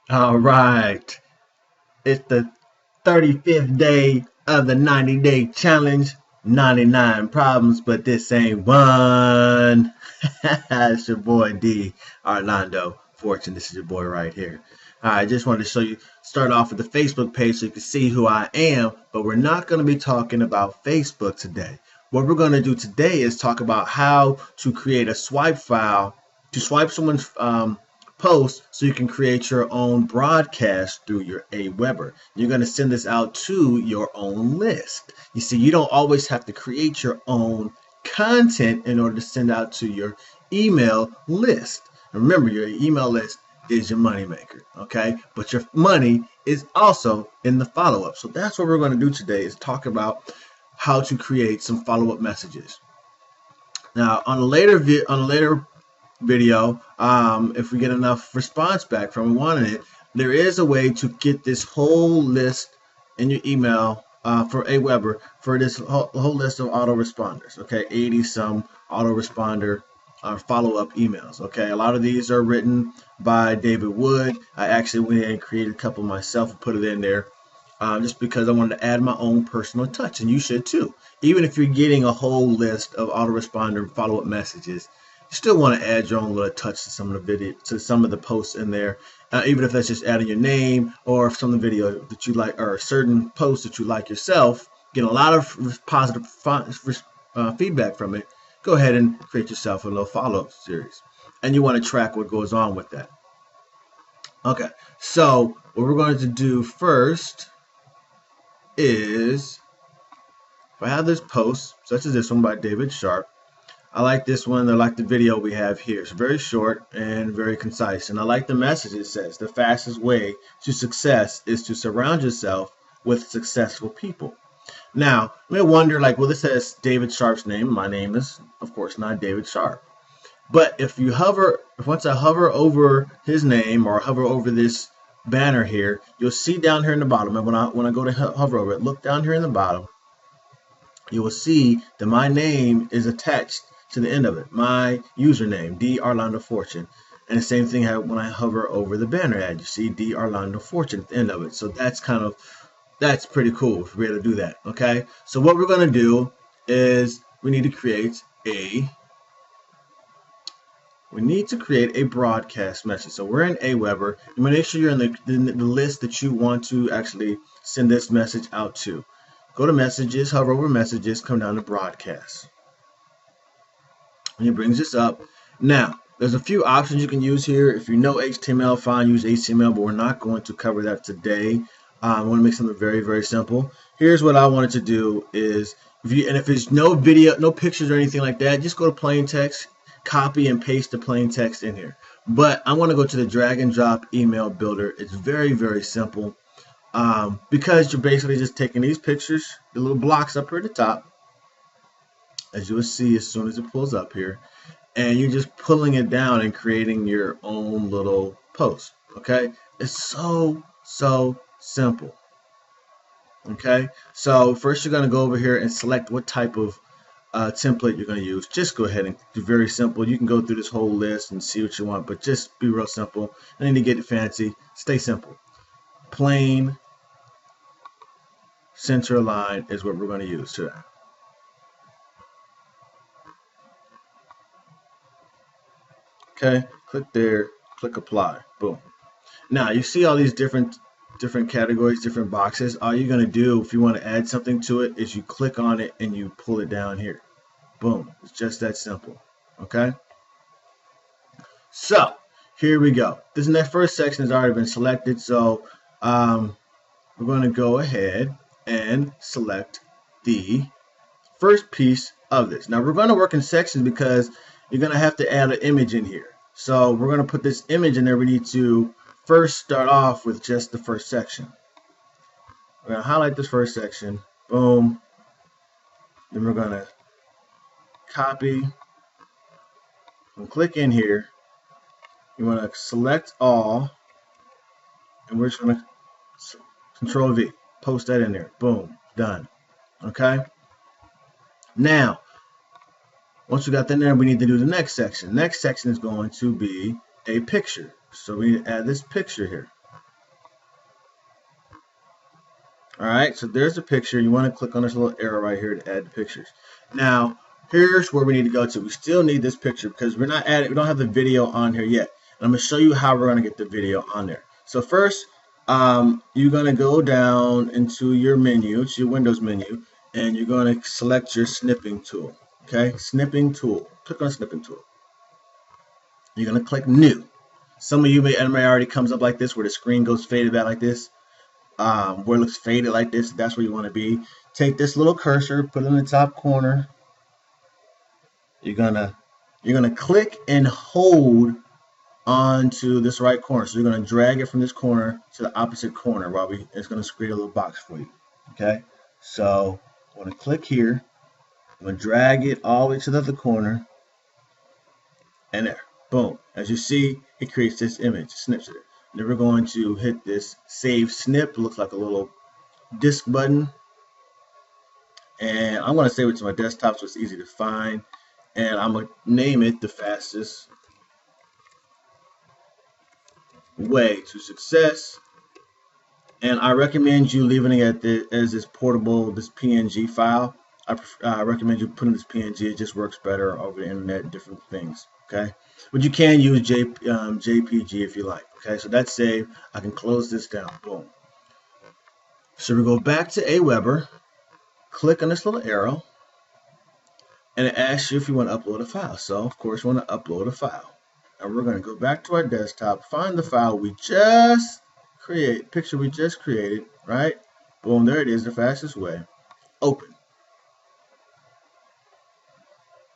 All right. It's the 35th day of the 90-day challenge. 99 problems, but this ain't one. It's your boy D, Arlando Fortune. This is your boy right here. I just wanted to show you, start off with the Facebook page so you can see who I am, but we're not going to be talking about Facebook today. What we're going to do today is talk about how to create a swipe file to swipe someone's post so you can create your own broadcast through your Aweber. You're going to send this out to your own list. You see, you don't always have to create your own content in order to send out to your email list. Remember, your email list is your moneymaker, okay? But your money is also in the follow-up. So that's what we're going to do today is talk about how to create some follow-up messages. Now, on a later video, if we get enough response back from wanting it, there is a way to get this whole list in your email for Aweber for this whole list of autoresponders. Okay, 80 some autoresponder follow-up emails. Okay, a lot of these are written by David Wood. I actually went and created a couple myself and put it in there just because I wanted to add my own personal touch, and you should too. Even if you're getting a whole list of autoresponder follow-up messages, you still want to add your own little touch to some of the video, to some of the posts in there, even if that's just adding your name or some of the video that you like or certain posts that you like yourself. Getting a lot of positive feedback from it. Go ahead and create yourself a little follow-up series, and you want to track what goes on with that. Okay, so what we're going to do first is, if I have this post, such as this one by David Sharp, I like this one. I like the video we have here. It's very short and very concise. And I like the message it says. The fastest way to success is to surround yourself with successful people. Now, you may wonder, like, well, this says David Sharp's name. My name is, of course, not David Sharp. But if you hover, once I hover over his name or hover over this banner here, you'll see down here in the bottom. And when I go to hover over it, look down here in the bottom, you will see that my name is attached to the end of it. My username, D Arlando Fortune. And the same thing when I hover over the banner ad. You see D Arlando Fortune at the end of it. So that's pretty cool if we're able to do that. Okay. So what we're going to do is we need to create a broadcast message. So we're in Aweber. You want to make sure you're in the list that you want to actually send this message out to. Go to messages, hover over messages, come down to broadcast. And it brings this up. Now, there's a few options you can use here. If you know HTML, fine, use HTML, but we're not going to cover that today. I want to make something very, very simple. Here's what I wanted to do is, if there's no video, no pictures or anything like that, just go to plain text, copy and paste the plain text in here. But I want to go to the drag and drop email builder. It's very, very simple. Because you're basically just taking these pictures, the little blocks up here at the top, as you will see as soon as it pulls up here, and you're just pulling it down and creating your own little post. Okay, it's so simple. Okay, so first you're going to go over here and select what type of template you're going to use. Just go ahead and do very simple. You can go through this whole list and see what you want, but just be real simple. I need to get it fancy. Stay simple. Plain center line is what we're going to use today. Okay, click there, click apply, boom. Now you see all these different categories, different boxes. All you're going to do if you want to add something to it is you click on it and you pull it down here. Boom, it's just that simple. Okay, so here we go. That first section has already been selected, so we're going to go ahead and select the first piece of this. Now we're going to work in sections because you're going to have to add an image in here. So we're going to put this image in there. We need to first start off with just the first section. We're going to highlight this first section. Boom. Then we're going to copy and click in here. You want to select all, and we're just going to Control V. Post that in there. Boom. Done. Okay. Now, once we got that in there, we need to do the next section. Next section is going to be a picture. So we need to add this picture here. All right, so there's the picture. You want to click on this little arrow right here to add the pictures. Now, here's where we need to go to. We still need this picture because we don't have the video on here yet. And I'm going to show you how we're going to get the video on there. So first, you're going to go down into your menu, it's your Windows menu, and you're going to select your snipping tool. Okay, snipping tool. Click on snipping tool. You're going to click new. Some of you may already comes up like this where the screen goes faded back like this. Where it looks faded like this, that's where you want to be. Take this little cursor, put it in the top corner. You're gonna click and hold onto this right corner. So you're gonna drag it from this corner to the opposite corner while it's gonna create a little box for you. Okay, so I'm gonna click here. I'm gonna drag it all the way to the other corner, and there, boom. As you see, it creates this image, snips it. Then we're going to hit this save snip. It looks like a little disk button. And I'm going to save it to my desktop so it's easy to find. And I'm going to name it the fastest way to success. And I recommend you leaving it as this portable, this PNG file. I recommend you putting this PNG. It just works better over the internet, different things. Okay, but you can use JPG if you like. Okay, so that's saved. I can close this down. Boom. So we go back to Aweber, click on this little arrow, and it asks you if you want to upload a file. So of course we want to upload a file. And we're going to go back to our desktop, find the file we just created, picture we just created, right? Boom, there it is, the fastest way. Open.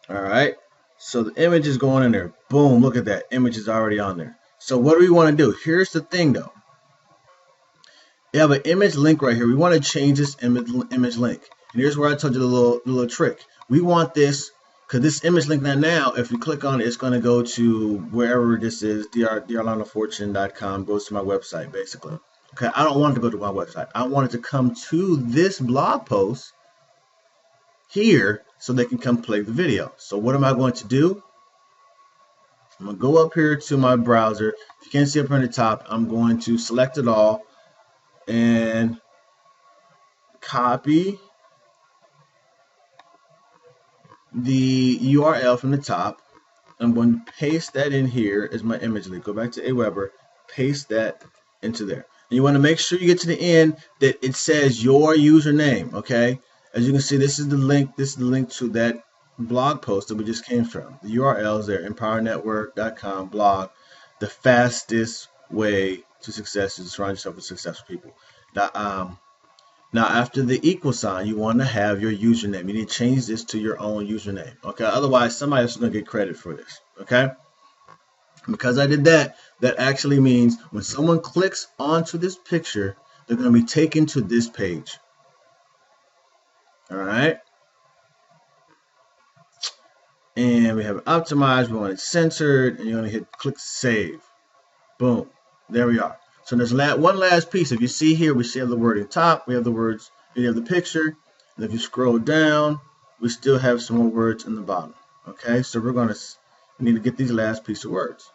All right. So the image is going in there. Boom, look at that. Image is already on there. So what do we want to do? Here's the thing though. You have an image link right here. We want to change this image link. And here's where I told you the little trick. We want this, because this image link now, if you click on it, it's going to go to wherever this is, thearlandofortune.com, goes to my website, basically. Okay, I don't want it to go to my website. I want it to come to this blog post here so they can come play the video. So what am I going to do? I'm going to go up here to my browser. If you can't see up here on the top, I'm going to select it all and copy the URL from the top. I'm going to paste that in here as my image link. Go back to Aweber, paste that into there. And you want to make sure you get to the end that it says your username, okay? As you can see, this is the link. This is the link to that blog post that we just came from. The URL is there, empowernetwork.com blog. The fastest way to success is to surround yourself with successful people. Now, after the equal sign, you want to have your username. You need to change this to your own username, okay? Otherwise, somebody else is going to get credit for this, okay? Because I did that, that actually means when someone clicks onto this picture, they're going to be taken to this page. All right? And we have it optimized. We want it censored. And you're going to hit click save. Boom. There we are. So there's one last piece. If you see here, we still have the wording top. We have the words. We have the picture. And if you scroll down, we still have some more words in the bottom. Okay, so we need to get these last piece of words.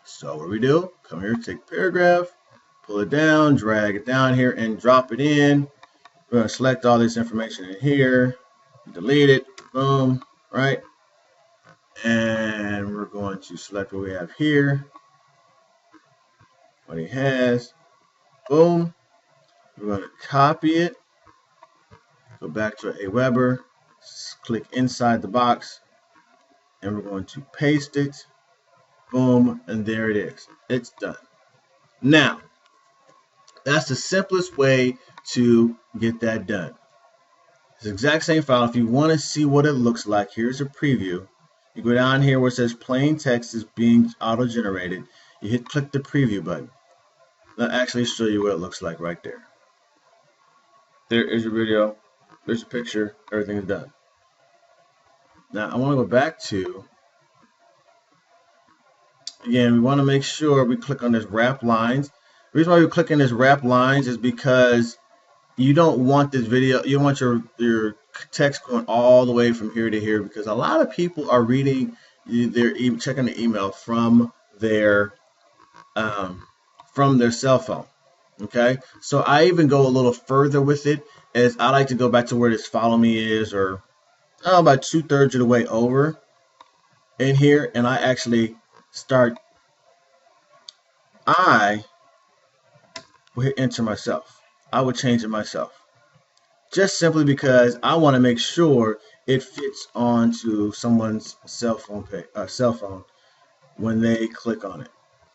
So what do we do? Come here, take paragraph, pull it down, drag it down here, and drop it in. We're going to select all this information in here, delete it, boom, right? And we're going to select what we have here. What he has, boom. We're going to copy it, go back to Aweber, click inside the box, and we're going to paste it, boom, and there it is. It's done. Now, that's the simplest way to get that done. It's the exact same file. If you want to see what it looks like, here's a preview. You go down here where it says plain text is being auto-generated. You click the preview button. I'll actually show you what it looks like right there. There is your video. There's a picture. Everything is done. Now I want to go back to, again, we want to make sure we click on this wrap lines. The reason why we're clicking this wrap lines is because you don't want this video, you don't want your text going all the way from here to here, because a lot of people are reading checking the email from their cell phone. Okay, so I even go a little further with it, as I like to go back to where this follow me is, or about 2/3 of the way over in here, and I actually start. I will hit enter myself. I would change it myself, just simply because I want to make sure it fits onto someone's cell phone when they click on it.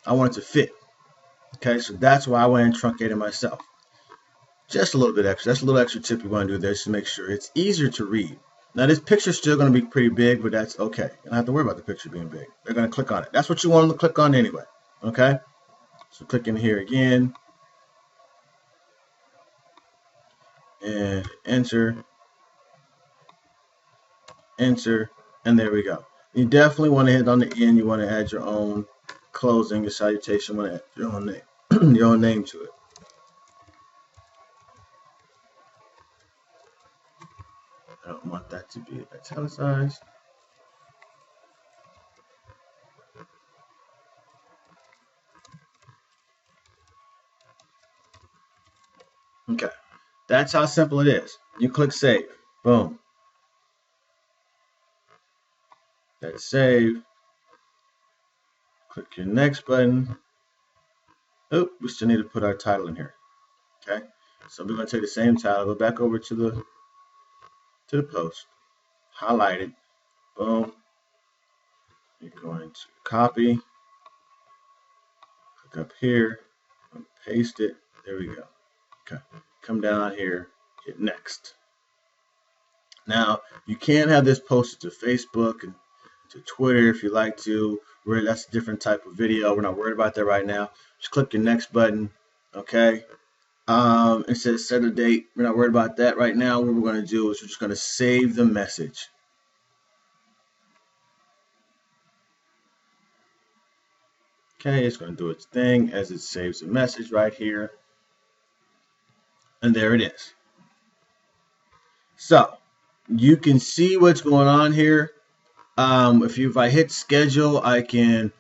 I want it to fit. Okay, so that's why I went and truncated myself. Just a little bit extra. That's a little extra tip you want to do there, just to make sure it's easier to read. Now this picture's still going to be pretty big, but that's okay. You don't have to worry about the picture being big. They're going to click on it. That's what you want them to click on anyway. Okay, so click in here again and enter, enter, and there we go. You definitely want to hit on the end. You want to add your own closing, your salutation. You want to add your own name, your own name to it. I don't want that to be italicized. Okay, that's how simple it is. You click save. Boom. That's save. Click your next button. Oh, we still need to put our title in here. Okay, so we're going to take the same title, go back over to the post, highlight it. Boom. You're going to copy. Click up here. Paste it. There we go. Okay. Come down here. Hit next. Now you can have this posted to Facebook and to Twitter if you like to. Where that's a different type of video. We're not worried about that right now. Just click your next button. Okay. It says set a date. We're not worried about that right now. What we're going to do is we're just going to save the message. Okay, it's going to do its thing as it saves the message right here. And there it is. So you can see what's going on here. If I hit schedule, I can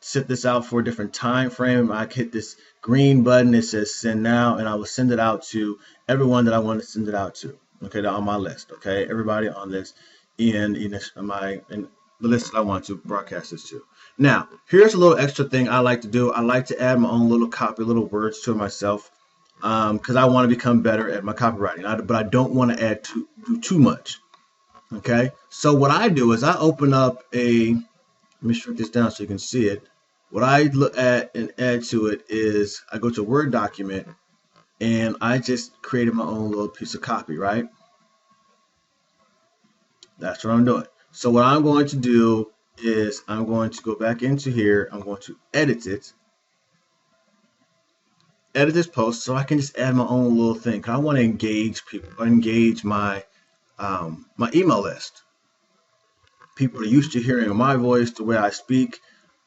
set this out for a different time frame. I can hit this green button that says send now, and I will send it out to everyone that I want to send it out to. Okay, on my list. Okay, everybody on this in the list that I want to broadcast this to. Now, here's a little extra thing I like to do. I like to add my own little copy, little words to myself, because I want to become better at my copywriting. But I don't want to do too much. Okay, so what I do is I open up let me shrink this down so you can see it. What I look at and add to it is I go to a Word document and I just created my own little piece of copy, right? That's what I'm doing. So what I'm going to do is I'm going to go back into here. I'm going to edit this post so I can just add my own little thing. Cause I want to engage people, engage my email list. People are used to hearing my voice, the way I speak.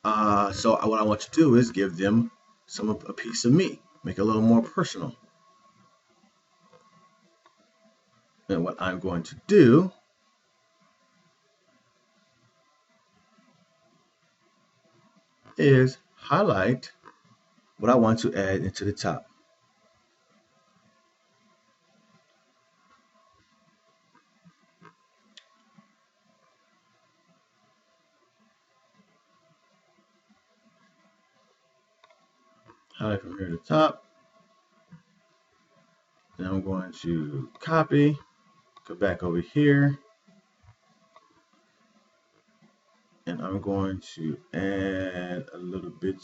So what I want to do is give them a piece of me, make it a little more personal. And what I'm going to do is highlight what I want to add into the top. Highlight from here to the top. Then I'm going to copy, go back over here, and I'm going to add a little bit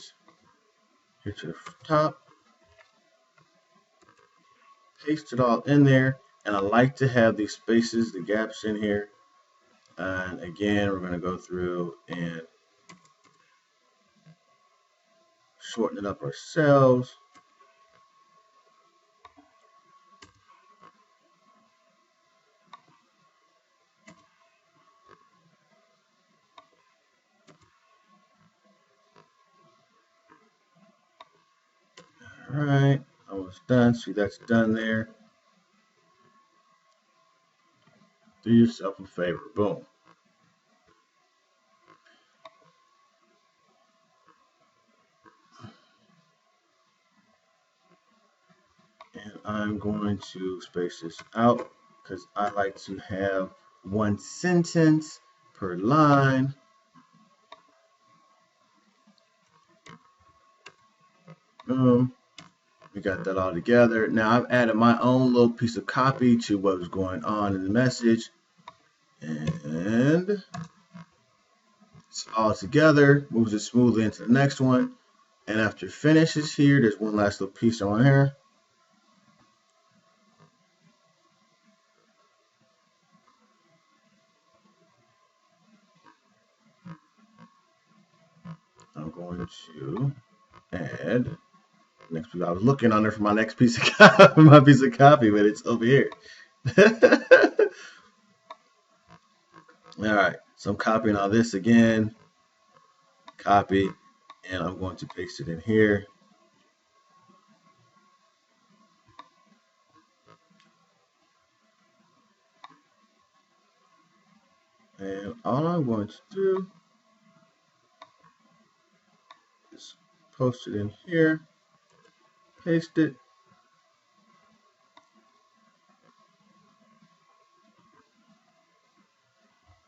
here to the top. Paste it all in there, and I like to have these spaces, the gaps in here. And again, we're going to go through and shorten it up ourselves. All right, almost done. See, that's done there. Do yourself a favor. Boom. I'm going to space this out because I like to have one sentence per line. Boom. We got that all together. Now I've added my own little piece of copy to what was going on in the message. And it's all together. Moves it smoothly into the next one. And after it finishes here, there's one last little piece on here. I'm going to add next piece. I was looking on there for my next piece of copy, but it's over here. All right, so I'm copying all this again. Copy, and I'm going to paste it in here. And all I'm going to do is post it in here, paste it.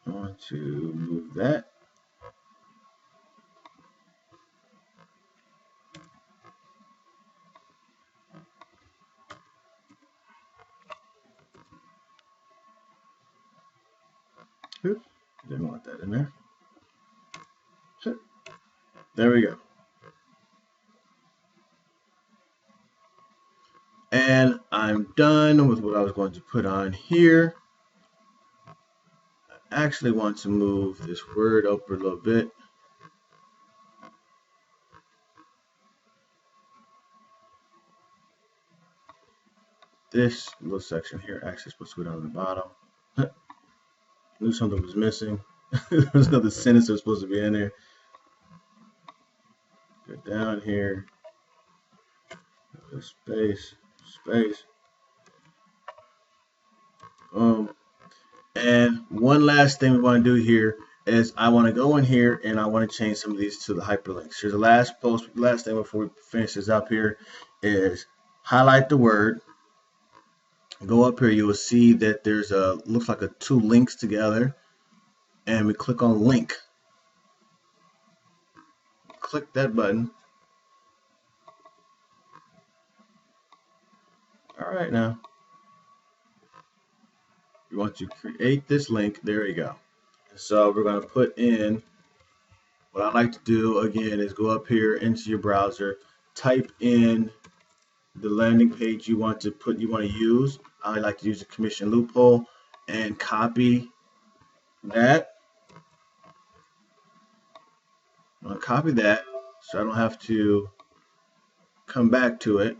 I want to move that. Oops, didn't want that in there. There we go. And I'm done with what I was going to put on here. I actually want to move this word up a little bit. This little section here actually supposed to go down to the bottom. Knew something was missing. There was another sentence that was supposed to be in there. Go down here. Space, space. And one last thing we want to do here is I want to go in here and I want to change some of these to the hyperlinks. Here's the last thing before we finish this up here is highlight the word. Go up here, you will see that there's looks like two links together, and we click on link. Click that button. All right, now you want to create this link. There you go. So we're going to put in what I like to do again is go up here into your browser, type in the landing page you want to use. I like to use a commission loophole and copy that. I'm going to copy that so I don't have to come back to it.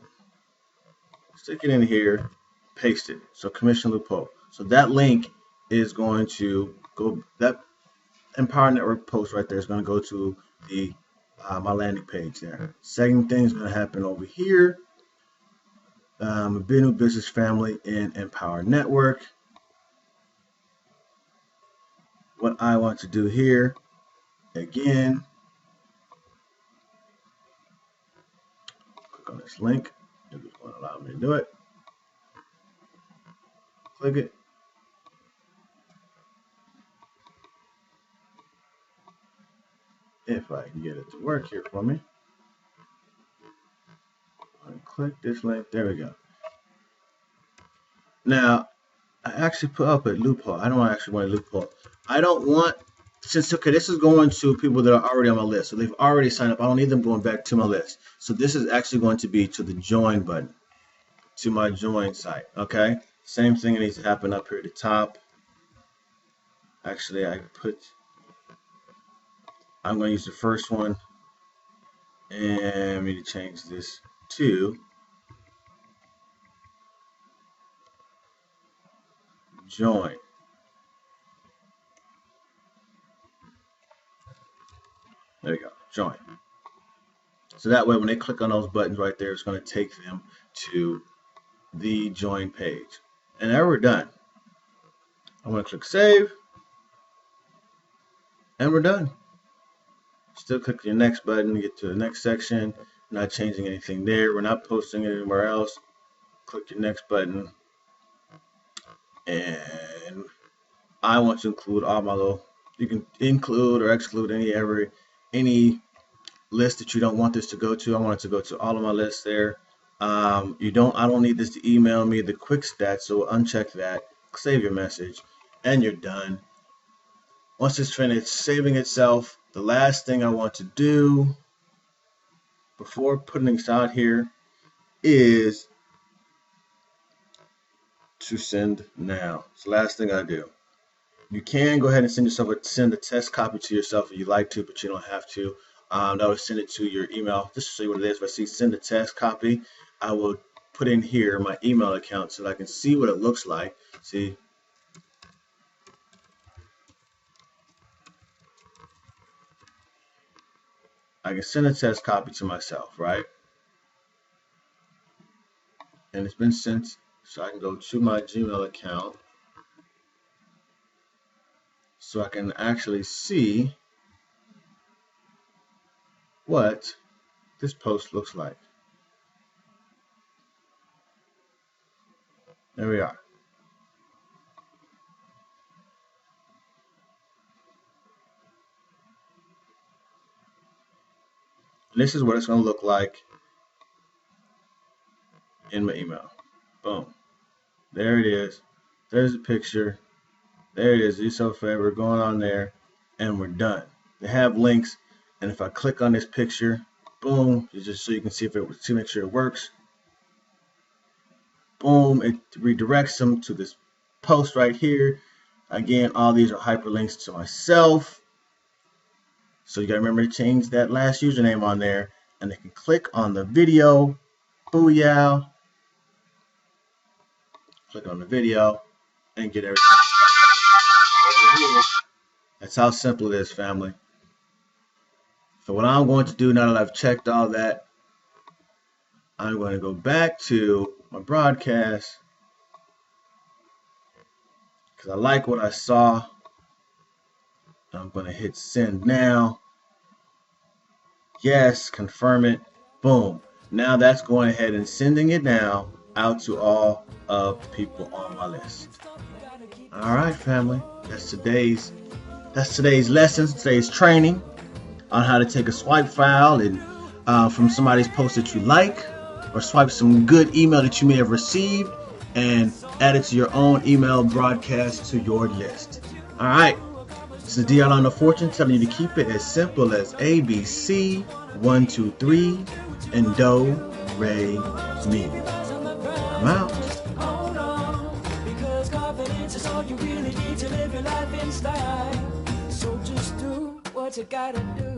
Stick it in here, paste it. So commission loophole. So that link is going to go, that Empower Network post right there is going to go to the my landing page there. Second thing is going to happen over here. A new business family in Empower Network. What I want to do here, again, click on this link. If it's going to allow me to do it. Click it. If I can get it to work here for me. Click this link. There we go. Now, I actually put up a loophole. I don't actually want a loophole. I don't want, okay, this is going to people that are already on my list. So they've already signed up. I don't need them going back to my list. So this is actually going to be to the join button, to my join site. Okay. Same thing needs to happen up here at the top. Actually, I'm going to use the first one. And I need to change this to join. There you go, join. So that way when they click on those buttons right there, it's going to take them to the join page. And now we're done. I'm going to click save. And we're done. Still click your next button to get to the next section. Not changing anything there. We're not posting it anywhere else. click your next button, and I want to include all my little. You can include or exclude any list that you don't want this to go to. I want it to go to all of my lists there. I don't need this to email me the quick stats, so uncheck that. Save your message, and you're done. Once it's finished saving itself, the last thing I want to do before putting this out here is to send now. It's the last thing I do. You can go ahead and send a test copy to yourself if you like to, but you don't have to. I would send it to your email just to show you what it is. If I see send a test copy, I will put in here my email account so that I can see what it looks like. See, I can send a test copy to myself, right? And it's been sent, so I can go to my Gmail account so I can actually see what this post looks like. There we are. And this is what it's going to look like in my email. Boom. There it is. There's the picture. There it is. Do yourself a favor, going on there, and we're done. They have links, and if I click on this picture, boom, just so you can see to make sure it works. Boom, it redirects them to this post right here. Again, all these are hyperlinks to myself. So you gotta remember to change that last username on there, and they can click on the video. Booyah. Click on the video and get everything. That's how simple it is, family. So what I'm going to do now that I've checked all that, I'm going to go back to my broadcast because I like what I saw. I'm going to hit send now. Yes, confirm it. Boom. Now that's going ahead and sending it now out to all of the people on my list. All right, family. That's today's lessons, today's training on how to take a swipe file and from somebody's post that you like, or swipe some good email that you may have received and add it to your own email broadcast to your list. All right. This is Arlando Fortune telling you to keep it as simple as ABC, 1, 2, 3, and do, re, mi. I'm out. Is all you really need to live your life in style. So just do what you gotta do.